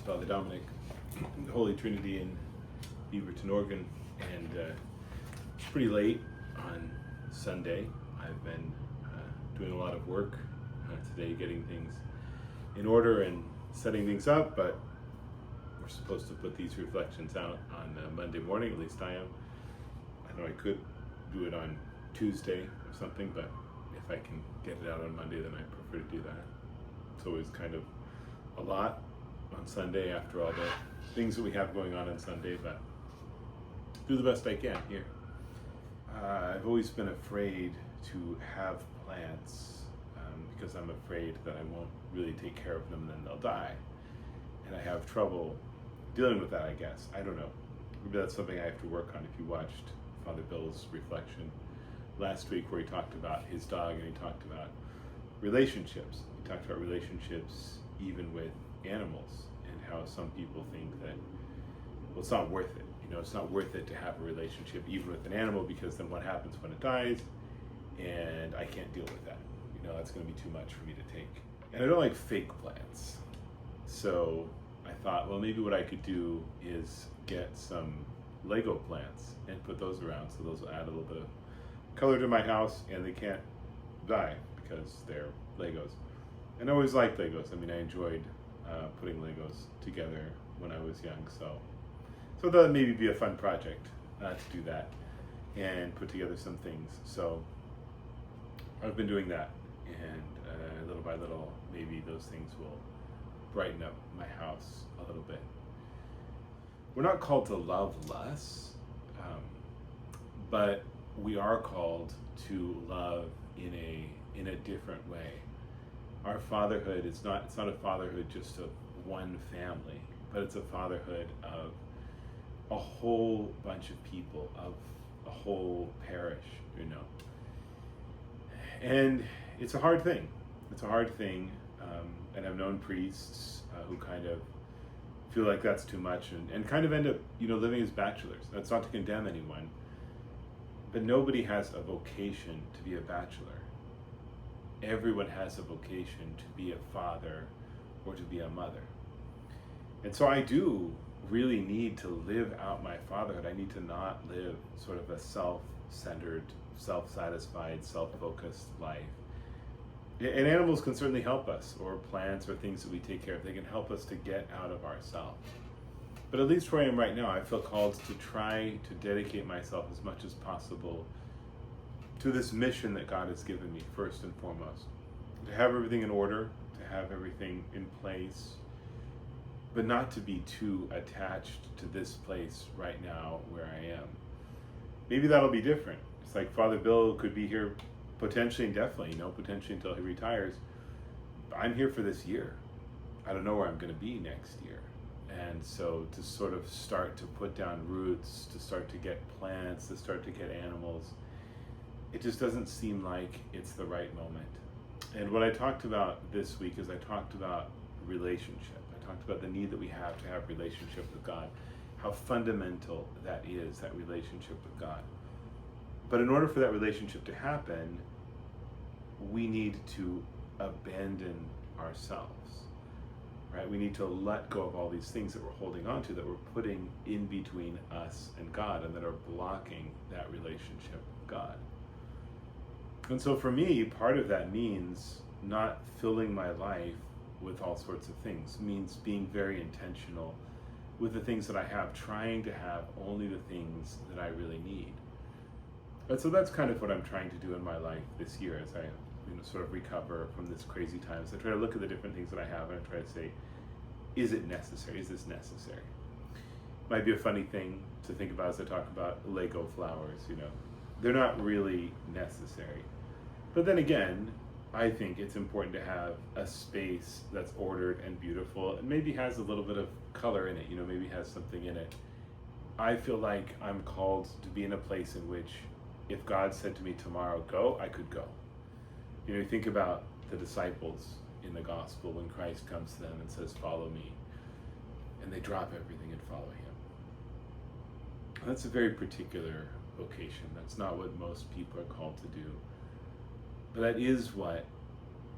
Father Dominic, the Holy Trinity in Beaverton, Oregon, and it's pretty late on Sunday. I've been doing a lot of work today, getting things in order and setting things up, but we're supposed to put these reflections out on Monday morning, at least I am. I know I could do it on Tuesday or something, but if I can get it out on Monday, then I prefer to do that. It's always kind of a lot on Sunday after all the things that we have going on Sunday, but do the best I can here. I've always been afraid to have plants because I'm afraid that I won't really take care of them, then they'll die. And I have trouble dealing with that, I guess. I don't know. Maybe that's something I have to work on. If you watched Father Bill's reflection last week where he talked about his dog and he talked about relationships. He talked about relationships even with animals and how some people think that, well, it's not worth it. You know, it's not worth it to have a relationship even with an animal because then what happens when it dies? And I can't deal with that. You know, that's going to be too much for me to take. And I don't like fake plants. So I thought, well, maybe what I could do is get some Lego plants and put those around. So those will add a little bit of color to my house and they can't die because they're Legos. And I always liked Legos. I mean, I enjoyed putting Legos together when I was young. So that maybe be a fun project to do that and put together some things. So I've been doing that, and little by little, maybe those things will brighten up my house a little bit. We're not called to love less, but we are called to love in a different way. Our fatherhood it's not a fatherhood just of one family, but it's a fatherhood of a whole bunch of people, of a whole parish, you know. And it's a hard thing. It's a hard thing, and I've known priests who kind of feel like that's too much and kind of end up, you know, living as bachelors. That's not to condemn anyone, but nobody has a vocation to be a bachelor. Everyone has a vocation to be a father or to be a mother. And so I do really need to live out my fatherhood. I need to not live sort of a self-centered, self-satisfied, self-focused life. And animals can certainly help us, or plants or things that we take care of. They can help us to get out of ourselves. But at least where I am right now, I feel called to try to dedicate myself as much as possible to this mission that God has given me, first and foremost. To have everything in order, to have everything in place, but not to be too attached to this place right now where I am. Maybe that'll be different. It's like Father Bill could be here potentially indefinitely, you know, potentially until he retires. I'm here for this year. I don't know where I'm going to be next year. And so to sort of start to put down roots, to start to get plants, to start to get animals, it just doesn't seem like it's the right moment. And what I talked about this week is I talked about relationship. I talked about the need that we have to have relationship with God, how fundamental that is, that relationship with God. But in order for that relationship to happen, we need to abandon ourselves, right? We need to let go of all these things that we're holding on to, that we're putting in between us and God, and that are blocking that relationship with God. And so for me, part of that means not filling my life with all sorts of things. It means being very intentional with the things that I have, trying to have only the things that I really need. And so that's kind of what I'm trying to do in my life this year as I sort of recover from this crazy time. So I try to look at the different things that I have and I try to say, is it necessary? Is this necessary? Might be a funny thing to think about as I talk about Lego flowers, you know. They're not really necessary. But then again, I think it's important to have a space that's ordered and beautiful and maybe has a little bit of color in it, you know, maybe has something in it. I feel like I'm called to be in a place in which if God said to me tomorrow, go, I could go. You know, you think about the disciples in the gospel when Christ comes to them and says, follow me. And they drop everything and follow him. That's a very particular vocation. That's not what most people are called to do. But that is what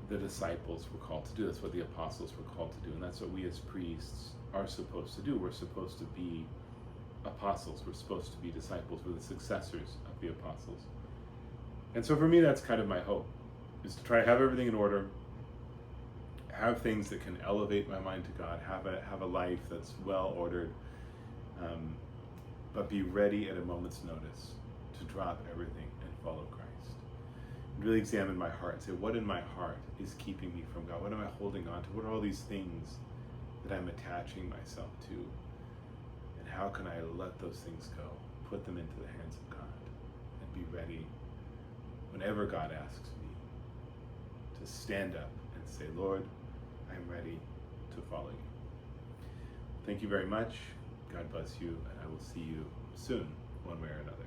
the disciples were called to do. That's what the apostles were called to do. And that's what we as priests are supposed to do. We're supposed to be apostles. We're supposed to be disciples. We're the successors of the apostles. And so for me, that's kind of my hope, is to try to have everything in order, have things that can elevate my mind to God, have a life that's well ordered, but be ready at a moment's notice to drop everything and follow Christ. Really examine my heart and say, what in my heart is keeping me from God? What am I holding on to? What are all these things that I'm attaching myself to? And how can I let those things go, put them into the hands of God, and be ready whenever God asks me to stand up and say, Lord, I'm ready to follow you. Thank you very much. God bless you, and I will see you soon, one way or another.